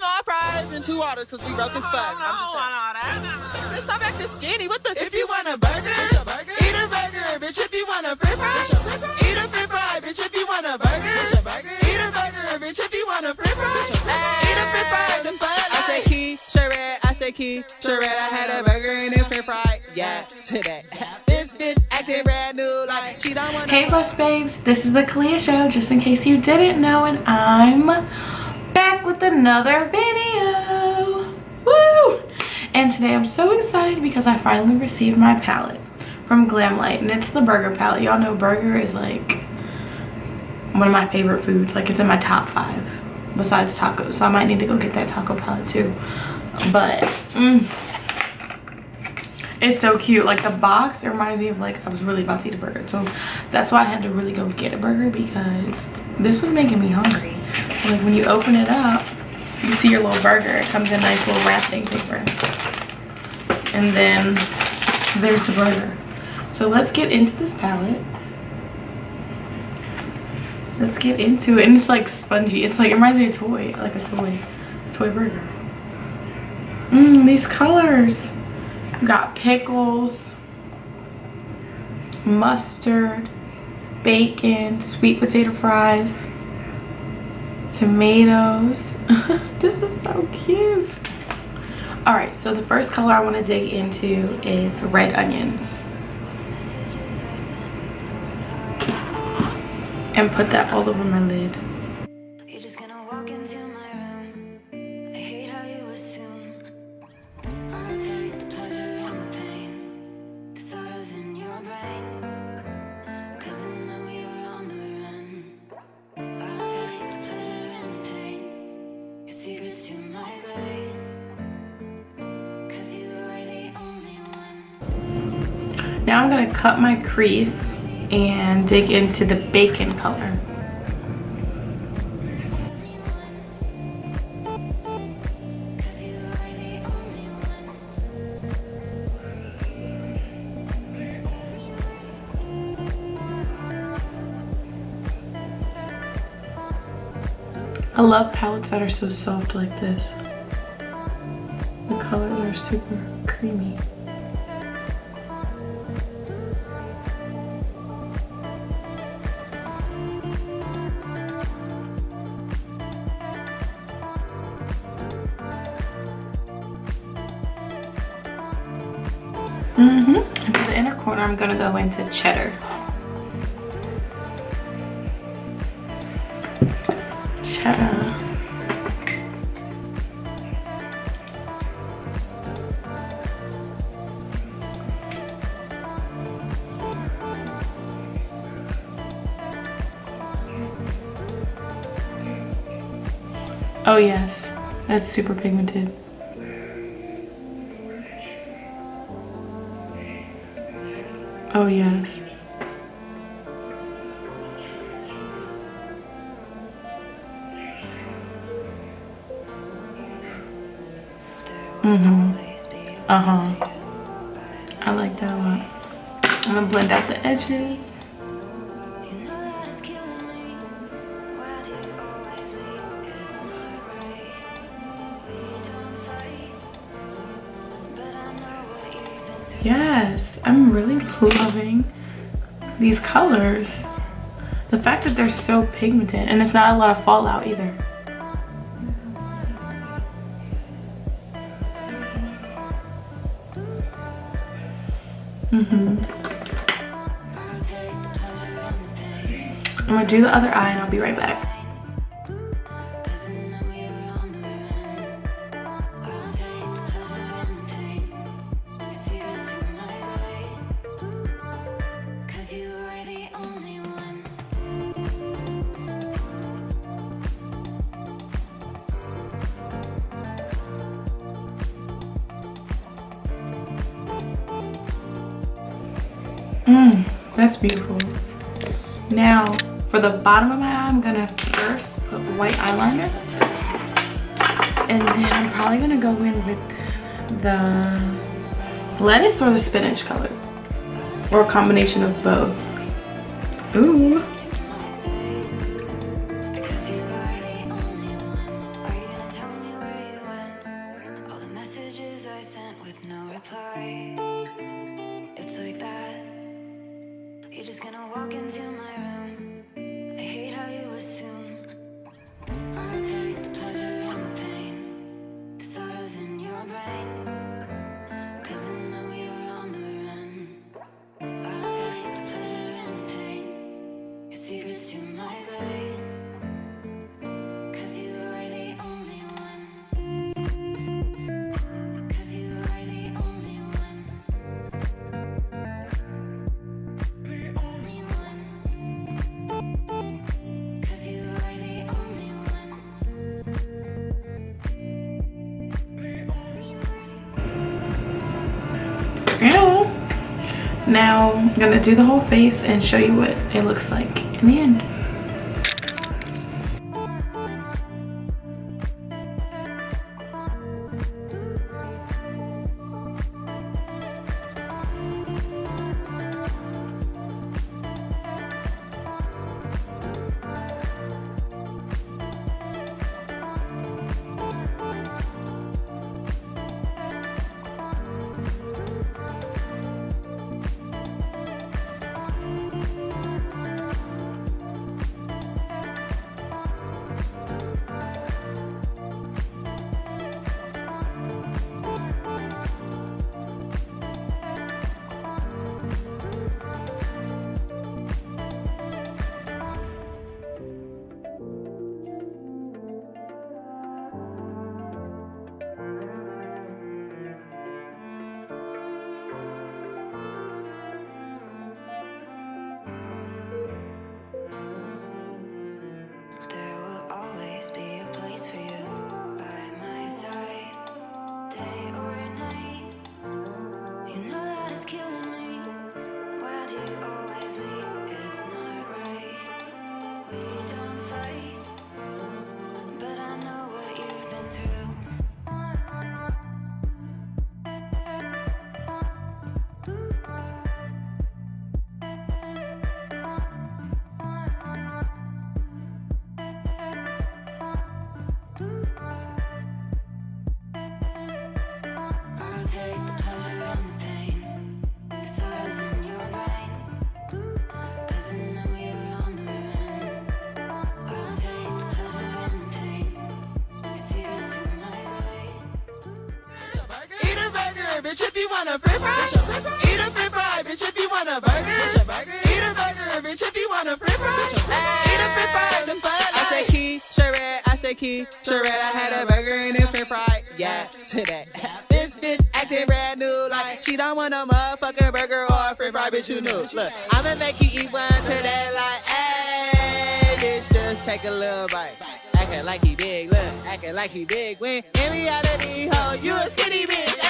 small fries and 2 waters because we broke as fuck. I'm just saying. Bitch, stop acting skinny. What the? If you want a burger, eat a burger. Bitch, if you want a french fry, eat a french fry. Bitch, if you want a burger, eat a burger. Bitch, if you want a french fry, eat a french fry. I say key, charade. I say key, charade. I had a burger and a french fry. Yeah, today. This bitch acting brand new like she don't want. Hey, Blessed Babes. This is the Kalia Show, just in case you didn't know, and I'm back with another video. Woo! And today I'm so excited because I finally received my palette from Glamlight, and it's the burger palette. Y'all know burger is like one of my favorite foods. Like, it's in my top 5 besides tacos, so I might need to go get that taco palette too. But it's so cute. Like, the box, it reminds me of, like, I was really about to eat a burger, so that's why I had to really go get a burger, because this was making me hungry. So like, when you open it up, you see your little burger. It comes in nice little wrapping paper, and then there's the burger. So let's get into this palette. Let's get into it. And it's like spongy. It's like, it reminds me of a toy, like a toy burger. These colors. We got pickles, mustard, bacon, sweet potato fries, tomatoes. This is so cute. All right, so the first color I want to dig into is red onions. And put that all over my lid. You're just gonna walk into my room. I hate how you assume I'll take the pleasure and the pain, the sorrows in your brain, 'cause I know you're on the run. I'll take the pleasure and the pain, your secrets to my grave, 'cause you are the only one. Now I'm gonna cut my crease and dig into the bacon color. I love palettes that are so soft like this. The colors are super creamy. Into the inner corner, I'm gonna go into cheddar. Cheddar. Oh yes, that's super pigmented. Oh yes. I like that a lot. I'm gonna blend out the edges. Yes, I'm really loving these colors. The fact that they're so pigmented, and it's not a lot of fallout either. I'm gonna do the other eye and I'll be right back. That's beautiful. Now, for the bottom of my eye, I'm gonna first put white eyeliner. And then I'm probably gonna go in with the lettuce or the spinach color. Or a combination of both. Ooh. with no reply. It's like that. You're just gonna walk into my room. I hate how you assume I'll take the pleasure and the pain, the sorrows in your brain, 'cause I know you're on the run. I'll take the pleasure and the pain, your secrets to my grave, 'cause you are the only one. 'Cause you are the only one. The only one. 'Cause you are the only one. The only one. Ew. Now I'm gonna do the whole face and show you what it looks like in the end. There will always be a place for you by my side, day or night. You know that it's killing me. Why do you always leave? It's not right. We don't fight, but I know what you've been through. I'll take the pleasure and the pain, the sorrows in your brain, 'cause I know you're on the run. I'll take the pleasure and the pain, your secrets to my grave. Eat a burger, bitch, if you want a french fry. Eat a french fry, bitch, if you want a burger. Eat a burger, bitch, if you want a french fry. Eat a french fry, the fun. I say key, charette, I say key, charette. I had a burger and a french fry, yeah, today. This bitch acting brand new, like she don't want a motherfucking burger or a french fry, bitch, you knew. Look, I'ma make you eat one today, like, hey, bitch, just take a little bite. Acting like he big, look, acting like he big. When in reality, ho, you a skinny bitch.